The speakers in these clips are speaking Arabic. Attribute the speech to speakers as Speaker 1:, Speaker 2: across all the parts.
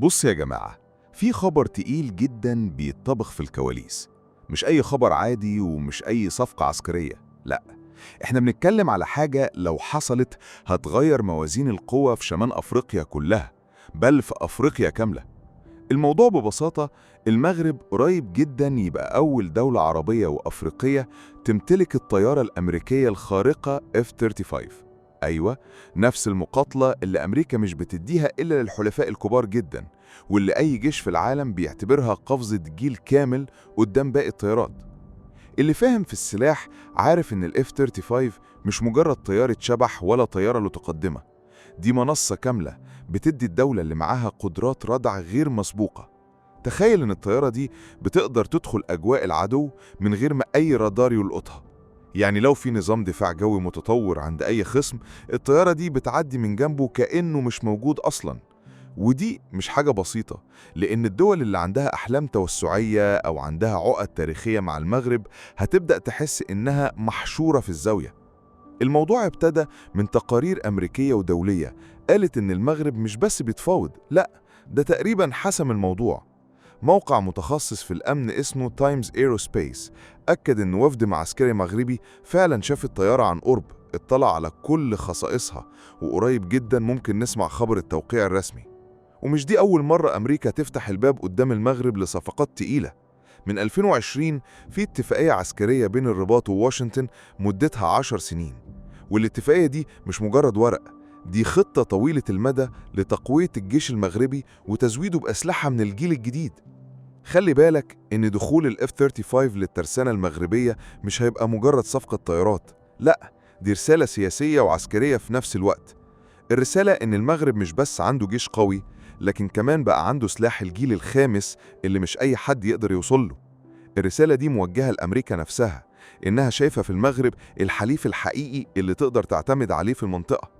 Speaker 1: بص يا جماعة، في خبر تقيل جدا بيتطبخ في الكواليس. مش أي خبر عادي ومش أي صفقة عسكرية، لا. احنا بنتكلم على حاجة لو حصلت هتغير موازين القوة في شمال أفريقيا كلها، بل في أفريقيا كاملة. الموضوع ببساطة، المغرب قريب جدا يبقى أول دولة عربية وأفريقية تمتلك الطيارة الأمريكية الخارقة F-35. أيوة، نفس المقاتلة اللي أمريكا مش بتديها إلا للحلفاء الكبار جدا، واللي أي جيش في العالم بيعتبرها قفزة جيل كامل قدام باقي الطيارات. اللي فاهم في السلاح عارف إن ال F-35 مش مجرد طيارة شبح ولا طيارة متقدمة، دي منصة كاملة بتدي الدولة اللي معاها قدرات ردع غير مسبوقة. تخيل إن الطيارة دي بتقدر تدخل أجواء العدو من غير ما أي رادار يلقطها. يعني لو في نظام دفاع جوي متطور عند أي خصم، الطيارة دي بتعدي من جنبه كأنه مش موجود أصلاً. ودي مش حاجة بسيطة، لأن الدول اللي عندها أحلام توسعية أو عندها عقد تاريخية مع المغرب هتبدأ تحس إنها محشورة في الزاوية. الموضوع ابتدى من تقارير أمريكية ودولية قالت إن المغرب مش بس بيتفاوض، لأ، ده تقريباً حسم الموضوع. موقع متخصص في الأمن اسمه تايمز ايروسبيس أكد إن وفد معسكري مغربي فعلاً شاف الطيارة عن قرب، اطلع على كل خصائصها، وقريب جداً ممكن نسمع خبر التوقيع الرسمي. ومش دي أول مرة أمريكا تفتح الباب قدام المغرب لصفقات تقيلة. من 2020 في اتفاقية عسكرية بين الرباط وواشنطن مدتها 10 سنين، والاتفاقية دي مش مجرد ورق، دي خطة طويلة المدى لتقوية الجيش المغربي وتزويده بأسلحة من الجيل الجديد. خلي بالك إن دخول ال F-35 للترسانة المغربية مش هيبقى مجرد صفقة طيارات، لأ، دي رسالة سياسية وعسكرية في نفس الوقت. الرسالة إن المغرب مش بس عنده جيش قوي، لكن كمان بقى عنده سلاح الجيل الخامس اللي مش أي حد يقدر يوصله. الرسالة دي موجهة لأمريكا نفسها، إنها شايفة في المغرب الحليف الحقيقي اللي تقدر تعتمد عليه في المنطقة،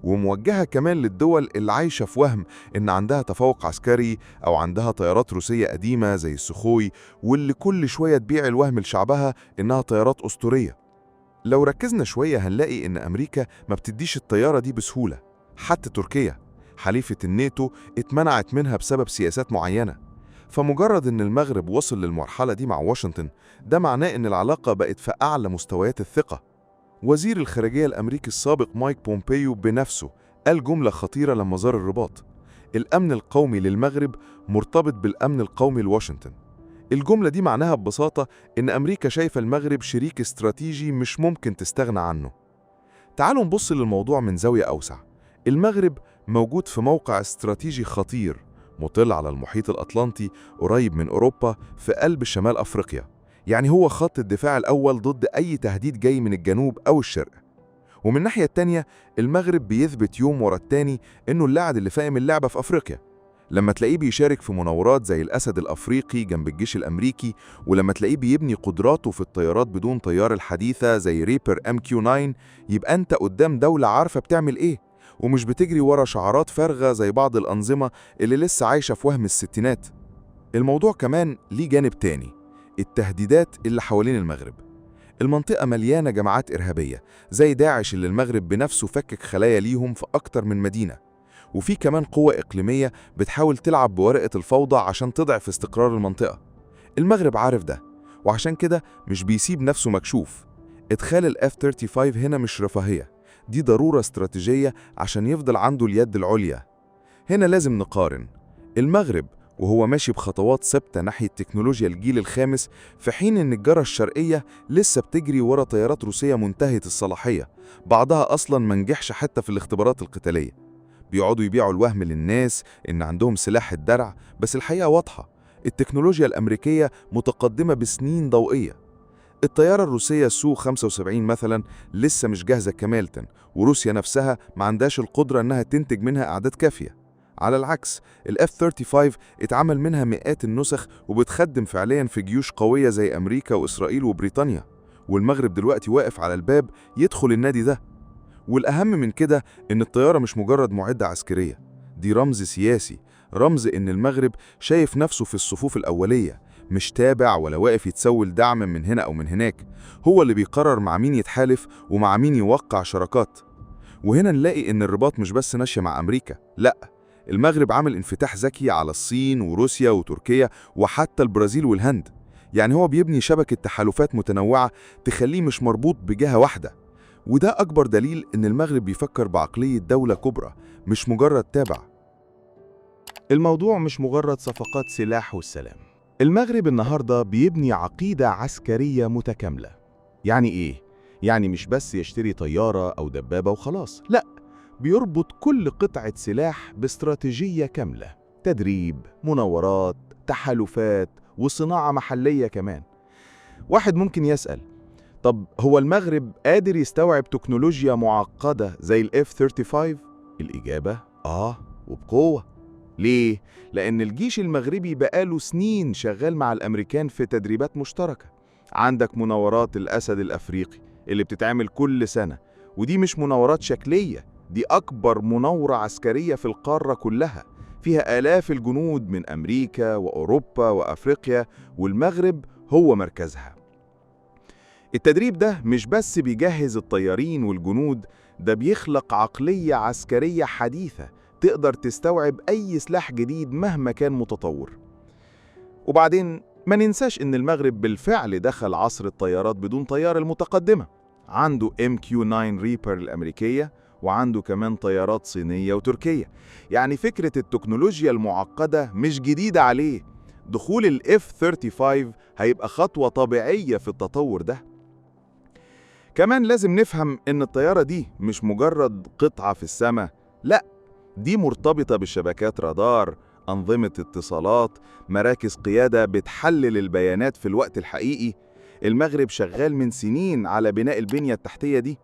Speaker 1: وموجهة كمان للدول اللي عايشة في وهم إن عندها تفوق عسكري أو عندها طيارات روسية قديمة زي السخوي، واللي كل شوية تبيع الوهم لشعبها إنها طيارات أسطورية. لو ركزنا شوية هنلاقي إن أمريكا ما بتديش الطيارة دي بسهولة. حتى تركيا حليفة الناتو اتمنعت منها بسبب سياسات معينة. فمجرد إن المغرب وصل للمرحلة دي مع واشنطن، ده معناه إن العلاقة بقت في أعلى مستويات الثقة. وزير الخارجية الأمريكي السابق مايك بومبيو بنفسه قال جملة خطيرة لما زار الرباط: الأمن القومي للمغرب مرتبط بالأمن القومي لواشنطن. الجملة دي معناها ببساطة إن أمريكا شايفة المغرب شريك استراتيجي مش ممكن تستغنى عنه. تعالوا نبص للموضوع من زاوية أوسع. المغرب موجود في موقع استراتيجي خطير، مطل على المحيط الأطلنطي، قريب من أوروبا، في قلب شمال أفريقيا. يعني هو خط الدفاع الأول ضد أي تهديد جاي من الجنوب أو الشرق. ومن الناحية التانية، المغرب بيثبت يوم ورا التاني إنه اللاعب اللي فاهم اللعبة في أفريقيا. لما تلاقيه بيشارك في مناورات زي الأسد الأفريقي جنب الجيش الأمريكي، ولما تلاقيه بيبني قدراته في الطيارات بدون طيار الحديثة زي ريبر MQ-9، يبقى أنت قدام دولة عارفة بتعمل إيه، ومش بتجري ورا شعارات فارغة زي بعض الأنظمة اللي لسه عايشة في وهم الستينات. الموضوع كمان ليه جانب تاني، التهديدات اللي حوالين المغرب. المنطقة مليانة جماعات إرهابية زي داعش اللي المغرب بنفسه فكك خلايا ليهم في أكتر من مدينة. وفي كمان قوة إقليمية بتحاول تلعب بورقة الفوضى عشان تضعف استقرار المنطقة. المغرب عارف ده، وعشان كده مش بيسيب نفسه مكشوف. إدخال ال F-35 هنا مش رفاهية، دي ضرورة استراتيجية عشان يفضل عنده اليد العليا. هنا لازم نقارن المغرب وهو ماشي بخطوات ثابتة ناحية تكنولوجيا الجيل الخامس، في حين إن الجارة الشرقية لسه بتجري ورا طيارات روسية منتهية الصلاحية، بعضها أصلاً منجحش حتى في الاختبارات القتالية. بيقعدوا يبيعوا الوهم للناس إن عندهم سلاح الدرع، بس الحقيقة واضحة، التكنولوجيا الأمريكية متقدمة بسنين ضوئية. الطيارة الروسية سو 75 مثلا لسه مش جاهزة كمالة، وروسيا نفسها ما عندهاش القدرة إنها تنتج منها أعداد كافية. على العكس، ال F-35 اتعمل منها مئات النسخ وبتخدم فعليا في جيوش قوية زي أمريكا وإسرائيل وبريطانيا، والمغرب دلوقتي واقف على الباب يدخل النادي ده. والأهم من كده إن الطيارة مش مجرد معدة عسكرية، دي رمز سياسي، رمز إن المغرب شايف نفسه في الصفوف الأولية، مش تابع ولا واقف يتسول دعم من هنا أو من هناك، هو اللي بيقرر مع مين يتحالف ومع مين يوقع شراكات. وهنا نلاقي إن الرباط مش بس ماشية مع أمريكا، لأ، المغرب عمل انفتاح ذكي على الصين وروسيا وتركيا وحتى البرازيل والهند. يعني هو بيبني شبكة تحالفات متنوعة تخليه مش مربوط بجهة واحدة. وده أكبر دليل إن المغرب بيفكر بعقلية دولة كبرى، مش مجرد تابع.
Speaker 2: الموضوع مش مجرد صفقات سلاح والسلام. المغرب النهاردة بيبني عقيدة عسكرية متكاملة. يعني إيه؟ يعني مش بس يشتري طيارة أو دبابة وخلاص، لأ، بيربط كل قطعة سلاح باستراتيجية كاملة، تدريب، مناورات، تحالفات، وصناعة محلية كمان. واحد ممكن يسأل، طب هو المغرب قادر يستوعب تكنولوجيا معقدة زي ال F-35؟ الإجابة وبقوة. ليه؟ لأن الجيش المغربي بقاله سنين شغال مع الأمريكان في تدريبات مشتركة. عندك مناورات الأسد الأفريقي اللي بتتعمل كل سنة، ودي مش مناورات شكلية، دي أكبر مناورة عسكرية في القارة كلها، فيها آلاف الجنود من أمريكا وأوروبا وأفريقيا، والمغرب هو مركزها. التدريب ده مش بس بيجهز الطيارين والجنود، ده بيخلق عقلية عسكرية حديثة تقدر تستوعب أي سلاح جديد مهما كان متطور. وبعدين ما ننساش إن المغرب بالفعل دخل عصر الطيارات بدون طيار المتقدمة. عنده MQ-9 ريبر الأمريكية، وعنده كمان طيارات صينية وتركية. يعني فكرة التكنولوجيا المعقدة مش جديدة عليه. دخول ال F-35 هيبقى خطوة طبيعية في التطور ده. كمان لازم نفهم إن الطيارة دي مش مجرد قطعة في السماء، لأ، دي مرتبطة بشبكات رادار، أنظمة اتصالات، مراكز قيادة بتحلل البيانات في الوقت الحقيقي. المغرب شغال من سنين على بناء البنية التحتية دي.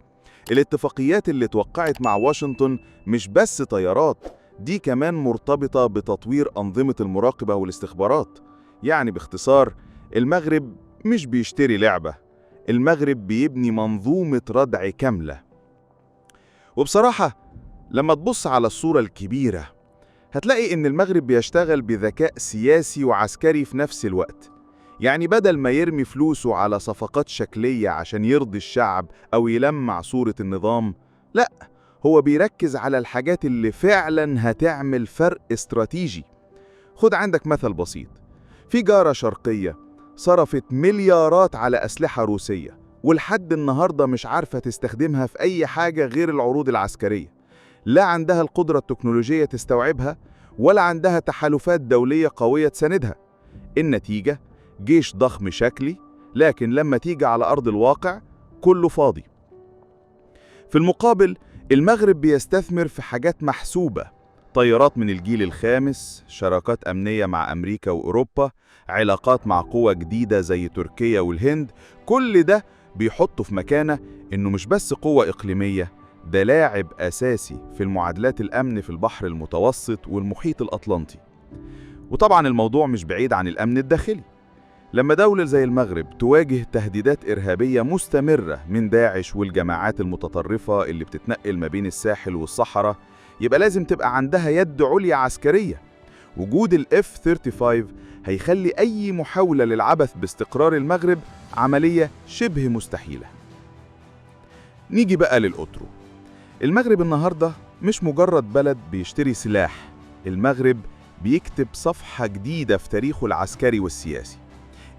Speaker 2: الاتفاقيات اللي توقعت مع واشنطن مش بس طيارات، دي كمان مرتبطة بتطوير أنظمة المراقبة والاستخبارات. يعني باختصار، المغرب مش بيشتري لعبة، المغرب بيبني منظومة ردع كاملة. وبصراحة لما تبص على الصورة الكبيرة هتلاقي إن المغرب بيشتغل بذكاء سياسي وعسكري في نفس الوقت. يعني بدل ما يرمي فلوسه على صفقات شكلية عشان يرضي الشعب أو يلمع صورة النظام، لأ، هو بيركز على الحاجات اللي فعلاً هتعمل فرق استراتيجي. خد عندك مثل بسيط. في جارة شرقية صرفت مليارات على أسلحة روسية، ولحد النهاردة مش عارفة تستخدمها في أي حاجة غير العروض العسكرية. لا عندها القدرة التكنولوجية تستوعبها، ولا عندها تحالفات دولية قوية تساندها. النتيجة جيش ضخم شكلي، لكن لما تيجي على أرض الواقع كله فاضي. في المقابل المغرب بيستثمر في حاجات محسوبة: طيارات من الجيل الخامس، شراكات أمنية مع أمريكا وأوروبا، علاقات مع قوى جديدة زي تركيا والهند. كل ده بيحطه في مكانة إنه مش بس قوة إقليمية، ده لاعب أساسي في المعادلات الأمن في البحر المتوسط والمحيط الأطلنطي. وطبعا الموضوع مش بعيد عن الأمن الداخلي. لما دولة زي المغرب تواجه تهديدات إرهابية مستمرة من داعش والجماعات المتطرفة اللي بتتنقل ما بين الساحل والصحراء، يبقى لازم تبقى عندها يد عليا عسكرية. وجود ال F-35 هيخلي أي محاولة للعبث باستقرار المغرب عملية شبه مستحيلة. نيجي بقى للأوترو. المغرب النهاردة مش مجرد بلد بيشتري سلاح، المغرب بيكتب صفحة جديدة في تاريخه العسكري والسياسي.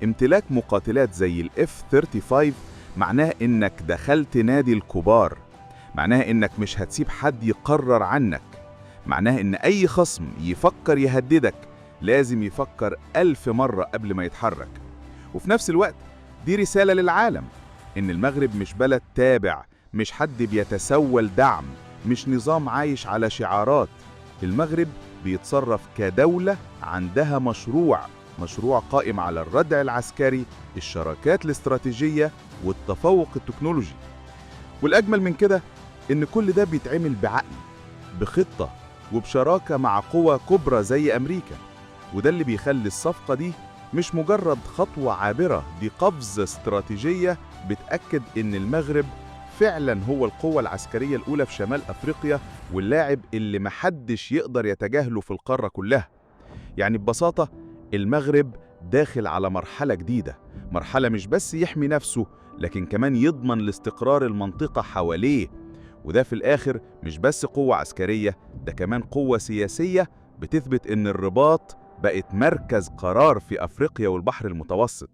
Speaker 2: امتلاك مقاتلات زي ال F-35 معناه إنك دخلت نادي الكبار، معناه إنك مش هتسيب حد يقرر عنك، معناه إن أي خصم يفكر يهددك لازم يفكر 1000 مرة قبل ما يتحرك. وفي نفس الوقت دي رسالة للعالم إن المغرب مش بلد تابع، مش حد بيتسول دعم، مش نظام عايش على شعارات. المغرب بيتصرف كدولة عندها مشروع قائم على الردع العسكري، الشراكات الاستراتيجية، والتفوق التكنولوجي. والأجمل من كده إن كل ده بيتعمل بعقل، بخطة، وبشراكة مع قوى كبرى زي أمريكا. وده اللي بيخلي الصفقة دي مش مجرد خطوة عابرة، دي قفزة استراتيجية بتأكد إن المغرب فعلا هو القوة العسكرية الأولى في شمال أفريقيا، واللاعب اللي محدش يقدر يتجاهله في القارة كلها. يعني ببساطة المغرب داخل على مرحلة جديدة، مرحلة مش بس يحمي نفسه لكن كمان يضمن لاستقرار المنطقة حواليه. وده في الآخر مش بس قوة عسكرية، ده كمان قوة سياسية بتثبت إن الرباط بقت مركز قرار في أفريقيا والبحر المتوسط.